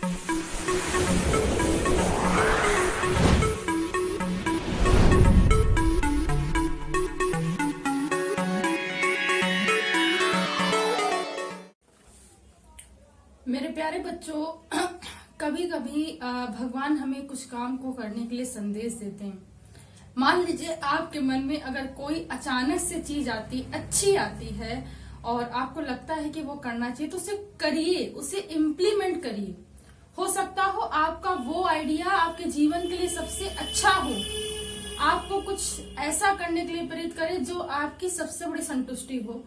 मेरे प्यारे बच्चों, कभी कभी भगवान हमें कुछ काम को करने के लिए संदेश देते हैं। मान लीजिए आपके मन में अगर कोई अचानक से चीज अच्छी आती है और आपको लगता है कि वो करना चाहिए, तो उसे करिए, उसे इम्प्लीमेंट करिए। हो सकता हो आपका वो आइडिया आपके जीवन के लिए सबसे अच्छा हो, आपको कुछ ऐसा करने के लिए प्रेरित करे जो आपकी सबसे बड़ी संतुष्टि हो।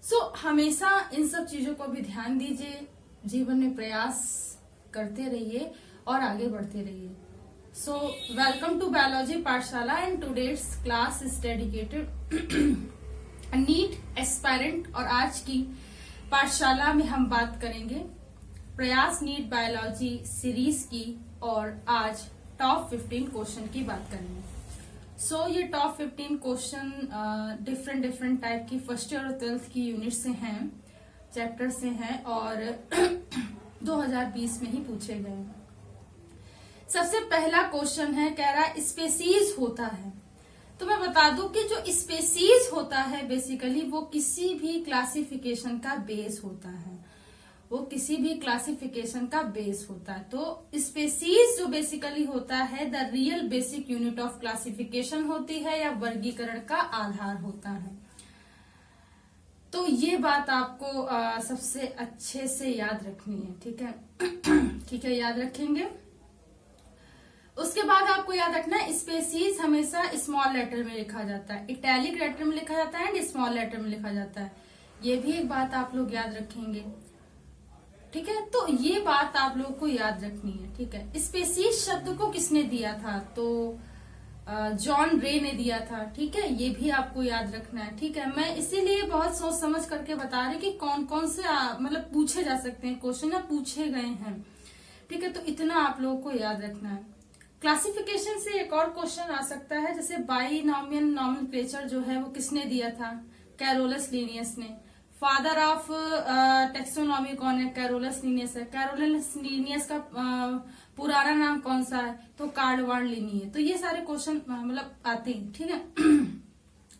सो हमेशा इन सब चीजों को भी ध्यान दीजिए, जीवन में प्रयास करते रहिए और आगे बढ़ते रहिए। So welcome to Biology Pathshala and today's class is dedicated NEET aspirant. और आज की पाठशाला में हम बात करेंगे प्रयास नीट बायोलॉजी सीरीज की, और आज टॉप 15 क्वेश्चन की बात करेंगे। सो ये टॉप 15 क्वेश्चन डिफरेंट टाइप की फर्स्ट ईयर और 12th की यूनिट से हैं, चैप्टर से हैं, और 2020 में ही पूछे गए हैं। सबसे पहला क्वेश्चन है, कह रहा है स्पेसीज होता है। तो मैं बता दूं कि जो स्पेसीज होता है बेसिकली वो किसी भी क्लासिफिकेशन का बेस होता है, वो किसी भी क्लासिफिकेशन का बेस होता है। तो स्पेसीज जो बेसिकली होता है the real basic unit of classification होती है, या वर्गीकरण का आधार होता है। तो ये बात आपको सबसे अच्छे से याद रखनी है, ठीक है? ठीक है, याद रखेंगे। उसके बाद आपको याद रखना है स्पेसीज हमेशा स्मॉल लेटर में लिखा जाता है, इटैलिक लेटर में लिखा जाता है एंड स्मॉल लेटर में लिखा जाता है। ये भी एक बात आप लोग याद रखेंगे, ठीक है? तो ये बात आप लोग को याद रखनी है, ठीक है? स्पेसीज शब्द को किसने दिया था? तो जॉन रे ने दिया था, ठीक है? ये भी आपको याद रखना है, ठीक है? मैं इसीलिए बहुत सोच समझ करके बता रही कि कौन कौन से मतलब पूछे जा सकते हैं क्वेश्चन, या पूछे गए हैं, ठीक है? तो इतना आप लोगों को याद रखना है। क्लासिफिकेशन से एक और क्वेश्चन आ सकता है, जैसे बाइनॉमियल नॉमेनक्लेचर जो है वो किसने दिया था? कैरोलस लिनियस ने। फादर ऑफ टेक्सोनॉमी कौन है? कैरोलस लिनियस है। कैरोलस लिनियस का पुराना नाम कौन सा है? तो कार्डवान लिनी है। तो ये सारे क्वेश्चन मतलब आते हैं, ठीक है?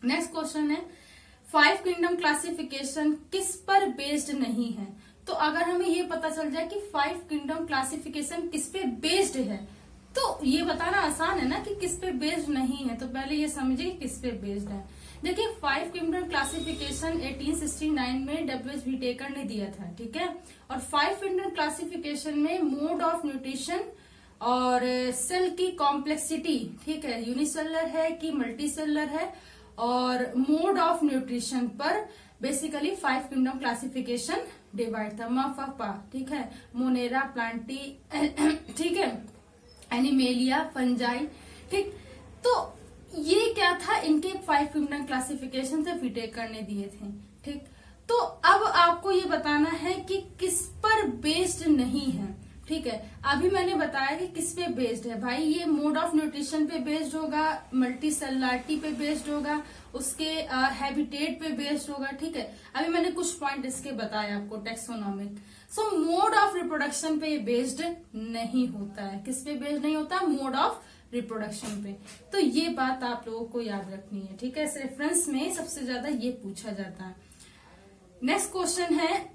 नेक्स्ट क्वेश्चन है 5 किंगडम क्लासिफिकेशन किस पर बेस्ड नहीं है? तो अगर हमें ये पता चल जाए कि 5 किंगडम क्लासिफिकेशन किस पे बेस्ड है, तो ये बताना आसान है ना कि किस पे बेस्ड नहीं है। तो पहले ये समझिए कि किस पे बेस्ड है। देखिए 5 किंगडम क्लासिफिकेशन 1869 में डब्ल्यूएच व्हिटेकर ने दिया था, ठीक है? और 5 किंगडम क्लासिफिकेशन में मोड ऑफ न्यूट्रिशन और सेल की कॉम्प्लेक्सिटी, ठीक है, यूनिसेलुलर है कि मल्टीसेलुलर है, और मोड ऑफ न्यूट्रिशन पर बेसिकली 5 किंगडम क्लासिफिकेशन डिवाइड था। मफपा, ठीक है, मोनेरा प्लांटी, ठीक है, एनिमेलिया, फंजाई, ठीक। तो ये क्या था, इनके 5 किंगडम क्लासिफिकेशन से व्हिटेकर ने दिए थे, ठीक। तो अब आपको ये बताना है कि किस पर बेस्ड नहीं है, ठीक है? अभी मैंने बताया कि किस पे बेस्ड है भाई, ये मोड ऑफ न्यूट्रिशन पे बेस्ड होगा, मल्टी सेलुलरिटी पे बेस्ड होगा, उसके हैबिटेट पे बेस्ड होगा, ठीक है? अभी मैंने कुछ पॉइंट इसके बताया आपको taxonomic. So mode of reproduction पे बेस्ड नहीं होता है। किस पे बेस्ड नहीं होता? मोड ऑफ रिप्रोडक्शन पे। तो ये बात आप लोगों को याद रखनी है, ठीक है? इस रेफरेंस में सबसे ज्यादा ये पूछा जाता है। नेक्स्ट क्वेश्चन है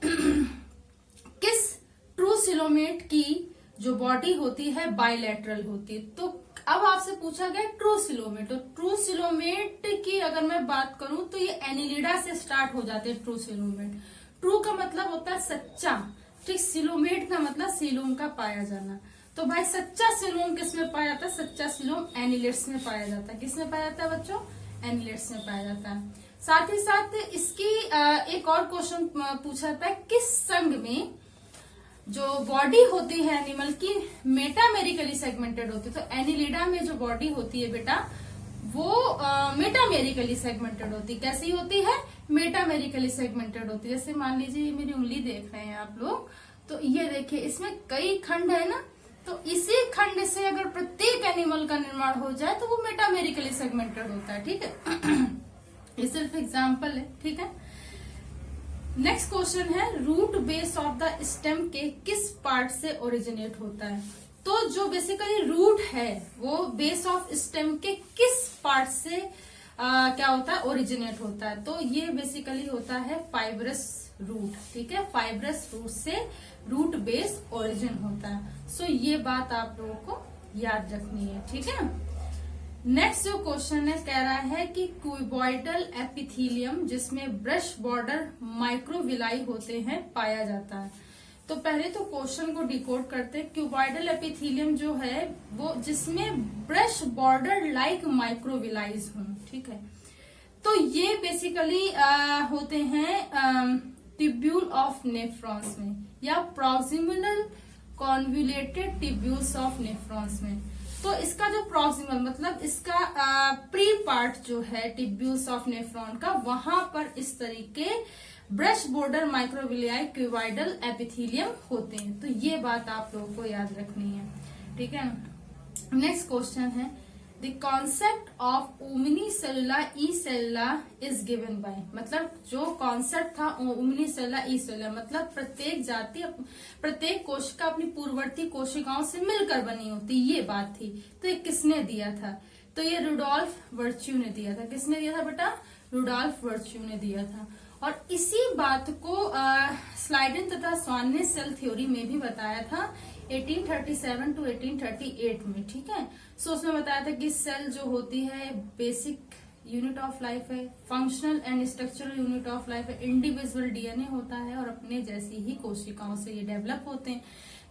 किस ट्रू सिलोमेट की जो बॉडी होती है बाइलेटरल होती है? तो अब आपसे पूछा गया ट्रू सिलोमेट। तो ट्रू सिलोमेट की अगर मैं बात करूं तो ये एनिलिडा से स्टार्ट हो जाते हैं ट्रू सिलोमेट। ट्रू का मतलब होता है सच्चा, ठीक। सिलोमेट का मतलब सिलोम का पाया जाना। तो भाई सच्चा सिलोम किस में पाया जाता है? सच्चा सिलोम एनिलिड्स में पाया जाता है। किस में पाया जाता है बच्चों? एनिलिड्स में पाया जाता है। साथ ही साथ इसकी एक और क्वेश्चन पूछा जाता है किस संघ में जो बॉडी होती है एनिमल की मेटामेरिकली सेगमेंटेड होती है? तो एनिलिडा में जो बॉडी होती है बेटा वो मेटामेरिकली सेगमेंटेड होती है। कैसी होती है? मेटामेरिकली सेगमेंटेड होती है। जैसे मान लीजिए ये मेरी उंगली देख रहे हैं आप लोग, तो ये देखिए इसमें कई खंड है ना, तो इसी खंड से अगर प्रत्येक एनिमल का निर्माण हो जाए तो वो मेटामेरिकली सेगमेंटेड होता है, ठीक है? ये सिर्फ एग्जाम्पल है, ठीक है? नेक्स्ट क्वेश्चन है root base of the stem के किस पार्ट से ओरिजिनेट होता है। तो जो बेसिकली रूट है वो बेस ऑफ स्टेम के किस पार्ट से क्या होता है, ओरिजिनेट होता है। तो ये बेसिकली होता है फाइब्रस रूट, ठीक है, फाइब्रस रूट से रूट बेस ओरिजिन होता है। सो ये बात आप लोगों को याद रखनी है, ठीक है। नेक्स्ट जो क्वेश्चन है कह रहा है कि क्यूबॉइडल एपिथेलियम जिसमें ब्रश बॉर्डर माइक्रोविलाई होते हैं पाया जाता है। तो पहले तो क्वेश्चन को डिकोड करते हैं। क्यूबॉइडल एपिथेलियम जो है वो जिसमें ब्रश बॉर्डर लाइक माइक्रोविलाइज हो, ठीक है। तो ये बेसिकली होते हैं ट्यूब्यूल ऑफ नेफ्रॉन्स में या proximal convoluted tubules of nephrons में। तो इसका जो प्रॉक्सिमल मतलब इसका प्री पार्ट जो है ट्यूब्यूल्स ऑफ नेफ्रॉन का, वहां पर इस तरीके brush border microvilli cuboidal epithelium होते हैं। तो ये बात आप लोगों को याद रखनी है, ठीक है। नेक्स्ट क्वेश्चन है the concept of unicellular E cellular is given by, मतलब जो कॉन्सेप्ट था यूनिसेलुलर ई सेलुलर मतलब प्रत्येक जाति प्रत्येक कोशिका अपनी पूर्ववर्ती कोशिकाओं से मिलकर बनी होती, ये बात थी। तो ये किसने दिया था, तो ये रुडोल्फ वर्च्यू ने दिया था। किसने दिया था बेटा, रुडोल्फ वर्च्यू ने दिया था। और इसी बात को स्लाइडन तथा स्वान ने सेल थ्योरी में भी बताया था 1837 टू 1838 में, ठीक है। सो उसमें बताया था कि सेल जो होती है बेसिक यूनिट ऑफ लाइफ है, functional and structural unit of life है, इंडिविजुअल डीएनए होता है और अपने जैसी ही कोशिकाओं से ये डेवलप होते हैं।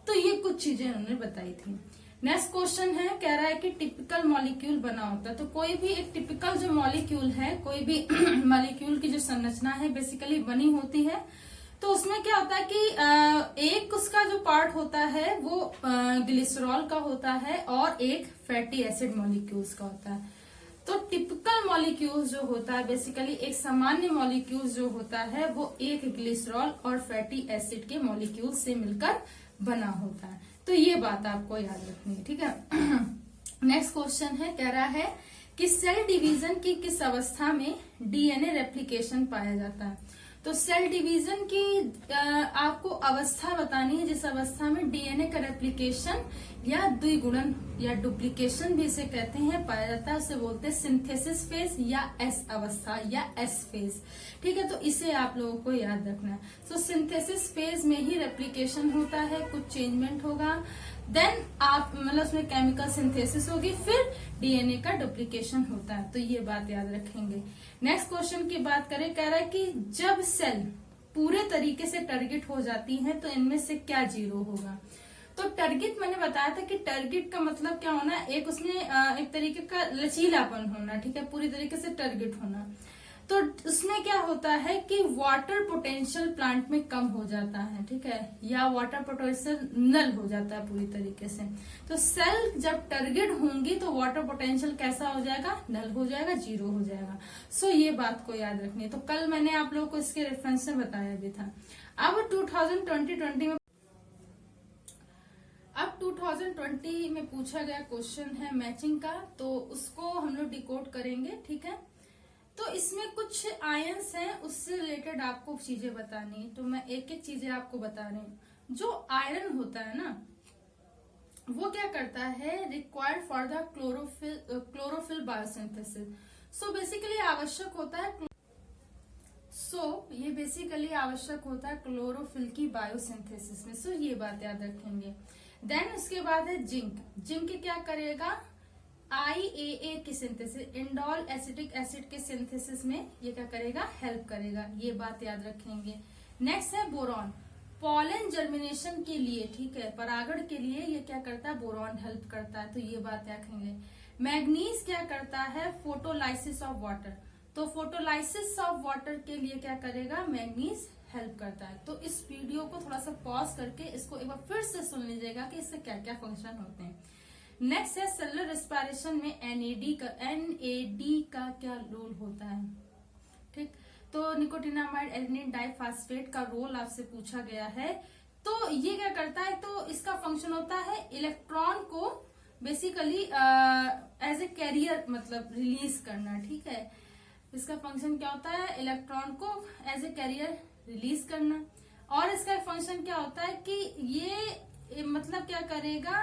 तो ये कुछ चीजें उन्होंने बताई थी। नेक्स्ट क्वेश्चन है कह रहा है कि टिपिकल मॉलिक्यूल बना होता है। तो कोई भी एक टिपिकल जो मॉलिक्यूल है, कोई भी मॉलिक्यूल की जो संरचना है बेसिकली बनी होती है। तो उसमें क्या होता है कि एक उसका जो पार्ट होता है वो ग्लिसरॉल का होता है और एक फैटी एसिड मॉलिक्यूल्स का होता है। तो टिपिकल मॉलिक्यूल्स जो होता है बेसिकली एक सामान्य मॉलिक्यूल्स जो होता है वो एक ग्लिसरॉल और फैटी एसिड के मॉलिक्यूल से मिलकर बना होता है। तो ये बात आपको याद रखनी है, ठीक है। नेक्स्ट क्वेश्चन है कह रहा है कि सेल डिवीजन की किस अवस्था में डीएनए रेप्लिकेशन पाया जाता है। तो सेल डिवीजन की आपको अवस्था बतानी है जिस अवस्था में डीएनए का रेप्लिकेशन या द्विगुणन या डुप्लीकेशन भी इसे कहते हैं पाया जाता है, उसे बोलते हैं सिंथेसिस फेज या एस अवस्था या एस फेज, ठीक है। तो इसे आप लोगों को याद रखना है। सो सिंथेसिस फेज में ही रेप्लिकेशन होता है, कुछ चेंजमेंट होगा, देन आप मतलब उसमें केमिकल सिंथेसिस होगी, फिर डीएनए का डुप्लीकेशन होता है। तो ये बात याद रखेंगे। नेक्स्ट क्वेश्चन की बात करें, कह रहा है कि जब सेल पूरे तरीके से टारगेट हो जाती है तो इनमें से क्या जीरो होगा। तो टारगेट मैंने बताया था कि टारगेट का मतलब क्या होना, एक उसमें एक तरीके का लचीलापन होना, ठीक है, पूरी तरीके से टारगेट होना। तो उसमें क्या होता है कि वाटर पोटेंशियल प्लांट में कम हो जाता है, ठीक है, या वाटर पोटेंशियल नल हो जाता है पूरी तरीके से। तो सेल जब टारगेट होंगी तो वाटर पोटेंशियल कैसा हो जाएगा, नल हो जाएगा, जीरो हो जाएगा। सो ये बात को याद रखनी है। तो कल मैंने आप लोगों को इसके रेफरेंस से बताया भी था। अब 2020 में पूछा गया क्वेश्चन है मैचिंग का, तो उसको हम लोग डिकोड करेंगे, ठीक है। तो इसमें कुछ आयंस हैं, उससे रिलेटेड आपको चीजें बतानी है। तो मैं एक एक चीजें आपको बता रही हूँ। जो आयरन होता है ना वो क्या करता है, required for the chlorophyll biosynthesis. So basically आवश्यक होता है ये बेसिकली आवश्यक होता है क्लोरोफिल की बायोसिंथेसिस में। सो ये बात याद रखेंगे। देन उसके बाद है जिंक। जिंक क्या करेगा, IAA की सिंथेसिस, इंडोल एसिटिक एसिड के सिंथेसिस में ये क्या करेगा, हेल्प करेगा। ये बात याद रखेंगे। नेक्स्ट है बोरॉन, पॉलन जर्मिनेशन के लिए, ठीक है, परागण के लिए ये क्या करता है, बोरॉन हेल्प करता है। तो ये बात रखेंगे। मैग्नीज क्या करता है, फोटोलाइसिस ऑफ वाटर। तो फोटोलाइसिस ऑफ वाटर के लिए क्या करेगा, मैग्नीज हेल्प करता है। तो इस वीडियो को थोड़ा सा पॉज करके इसको एक बार फिर से सुन लीजिएगा कि इससे क्या क्या फंक्शन होते हैं। नेक्स्ट है सेलुलर रेस्पिरेशन में NAD का क्या रोल होता है, ठीक। तो निकोटिनामाइड एडेनिन डाइफॉस्फेट का रोल आपसे पूछा गया है। तो ये क्या करता है, तो इसका फंक्शन होता है इलेक्ट्रॉन को बेसिकली एज ए कैरियर मतलब रिलीज करना, ठीक है। इसका फंक्शन क्या होता है, इलेक्ट्रॉन को एज ए कैरियर रिलीज करना। और इसका एक फंक्शन क्या होता है कि ये मतलब क्या करेगा,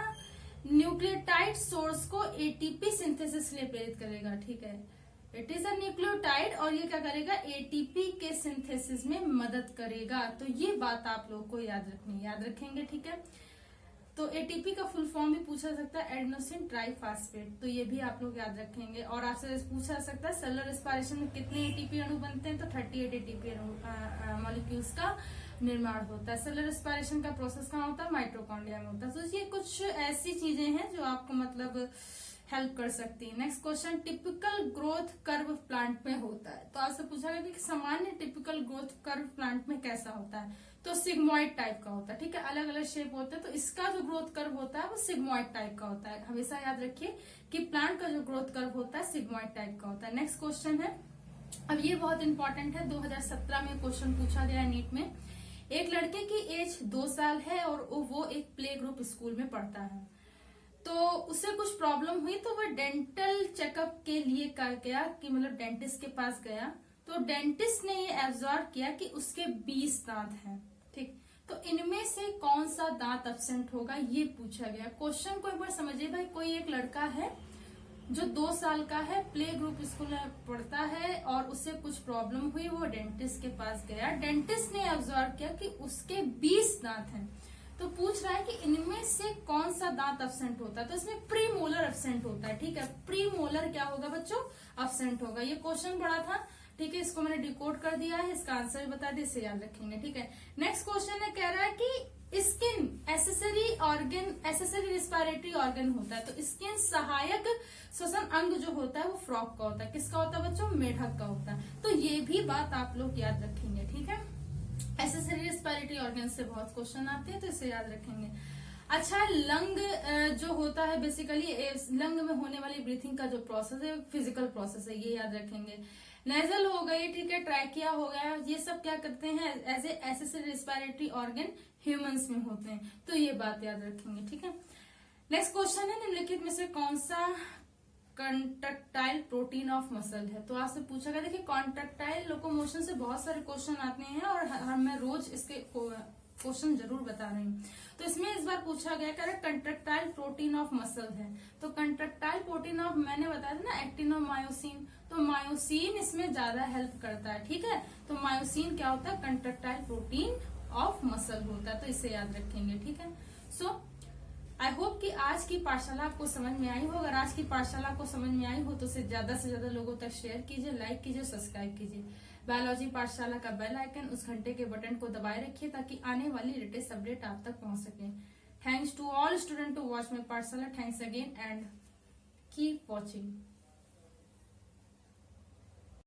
न्यूक्लियोटाइड सोर्स को एटीपी सिंथेसिस लिए प्रेरित करेगा। ठीक है, इट इज अ न्यूक्लियोटाइड और ये क्या करेगा, एटीपी के सिंथेसिस में मदद करेगा। तो ये बात आप लोग को याद रखेंगे। ठीक है, तो एटीपी का फुल फॉर्म भी पूछा सकता है एडेनोसिन ट्राइफॉस्फेट, तो ये भी आप लोग याद रखेंगे। और आपसे पूछा सकता है सेलुलर रेस्पिरेशन में कितने एटीपी अणु बनते हैं, तो 38 एटीपी मॉलिक्यूल्स का निर्माण होता है। सेलुलर रेस्पिरेशन का प्रोसेस कहाँ होता है, माइटोकॉन्ड्रिया में होता है। तो ये कुछ ऐसी चीजें हैं जो आपको मतलब हेल्प कर सकती है। Next question, typical growth curve plant में होता है। तो आपसे पूछा गया कि सामान्य टिपिकल ग्रोथ कर्व प्लांट में कैसा होता है, तो सिग्मॉइड टाइप का होता है। ठीक है, अलग अलग शेप होते हैं, तो इसका जो ग्रोथ कर्व होता है वो सिग्मॉइड टाइप का होता है। हमेशा याद रखिए कि प्लांट का जो ग्रोथ कर्व होता है सिग्मॉइड टाइप का होता है। नेक्स्ट क्वेश्चन है, अब ये बहुत इंपॉर्टेंट है, 2017 में क्वेश्चन पूछा गया नीट में। एक लड़के की एज 2 साल है और वो एक प्ले ग्रुप स्कूल में पढ़ता है। तो उससे कुछ प्रॉब्लम हुई तो वह डेंटल चेकअप के लिए गया कि मतलब डेंटिस्ट के पास गया। तो डेंटिस्ट ने ये एब्जॉर्व किया कि उसके 20 दांत हैं। ठीक, तो इनमें से कौन सा दांत एब्सेंट होगा ये पूछा गया। क्वेश्चन को एक बार समझिए भाई, कोई एक लड़का है जो 2 साल का है, प्ले ग्रुप स्कूल में पढ़ता है और उससे कुछ प्रॉब्लम हुई, वो डेंटिस्ट के पास गया। डेंटिस्ट ने ऑब्जर्व किया कि उसके 20 दांत हैं। तो पूछ रहा है कि इनमें से कौन सा दांत एब्सेंट होता है, तो इसमें प्रीमोलर एब्सेंट होता है। ठीक है, प्रीमोलर क्या होगा बच्चों, एब्सेंट होगा। ये क्वेश्चन बड़ा था, ठीक है, इसको मैंने डिकोड कर दिया है, इसका आंसर भी बता दिया, इसे याद रखेंगे। ठीक है, नेक्स्ट क्वेश्चन है, कह रहा है कि स्किन एसेसरी रिस्पिरेटरी ऑर्गन होता है। तो स्किन सहायक श्वसन अंग जो होता है वो फ्रॉग का होता है। किसका होता है बच्चों, मेढक का होता है। तो ये भी बात आप लोग याद रखेंगे। ठीक है, एसेसरी रिस्पिरेटरी ऑर्गन से बहुत क्वेश्चन आते हैं, तो इसे याद रखेंगे। अच्छा, लंग जो होता है बेसिकली लंग में होने वाली ब्रीथिंग का जो प्रोसेस है फिजिकल प्रोसेस है, ये याद रखेंगे। नेजल हो गई, ठीक है, ट्रैकिया हो गया, ये सब क्या करते हैं, as a accessory respiratory organ humans में होते हैं, तो ये बात याद रखेंगे। ठीक है, नेक्स्ट क्वेश्चन है, निम्नलिखित में से कौन सा कॉन्ट्रैक्टाइल प्रोटीन ऑफ मसल है। तो आपसे पूछा गया, देखिए कॉन्ट्रैक्टाइल लोकोमोशन से बहुत सारे क्वेश्चन आते हैं और मैं रोज इसके क्वेश्चन जरूर बता रही हूँ। तो इसमें इस बार पूछा गया कि कंट्रैक्टाइल प्रोटीन ऑफ मसल है। तो कंट्रैक्टाइल प्रोटीन ऑफ, मैंने बताया था ना एक्टिन और मायोसिन, तो मायोसिन इसमें ज्यादा हेल्प करता है। ठीक है, तो मायोसिन क्या होता है, कंट्रैक्टाइल प्रोटीन ऑफ मसल होता है, तो इसे याद रखेंगे। ठीक है, सो आई होप कि आज की पाठशाला आपको समझ में आई हो। अगर आज की पाठशाला आपको समझ में आई हो तो से ज्यादा लोगों तक शेयर कीजिए, लाइक कीजिए, सब्सक्राइब कीजिए। बायोलॉजी पाठशाला का बेल आइकन, उस घंटे के बटन को दबाए रखिए ताकि आने वाली लेटेस्ट अपडेट आप तक पहुंच सके। Thanks to all student to watch my Pathshala. Thanks again and keep watching.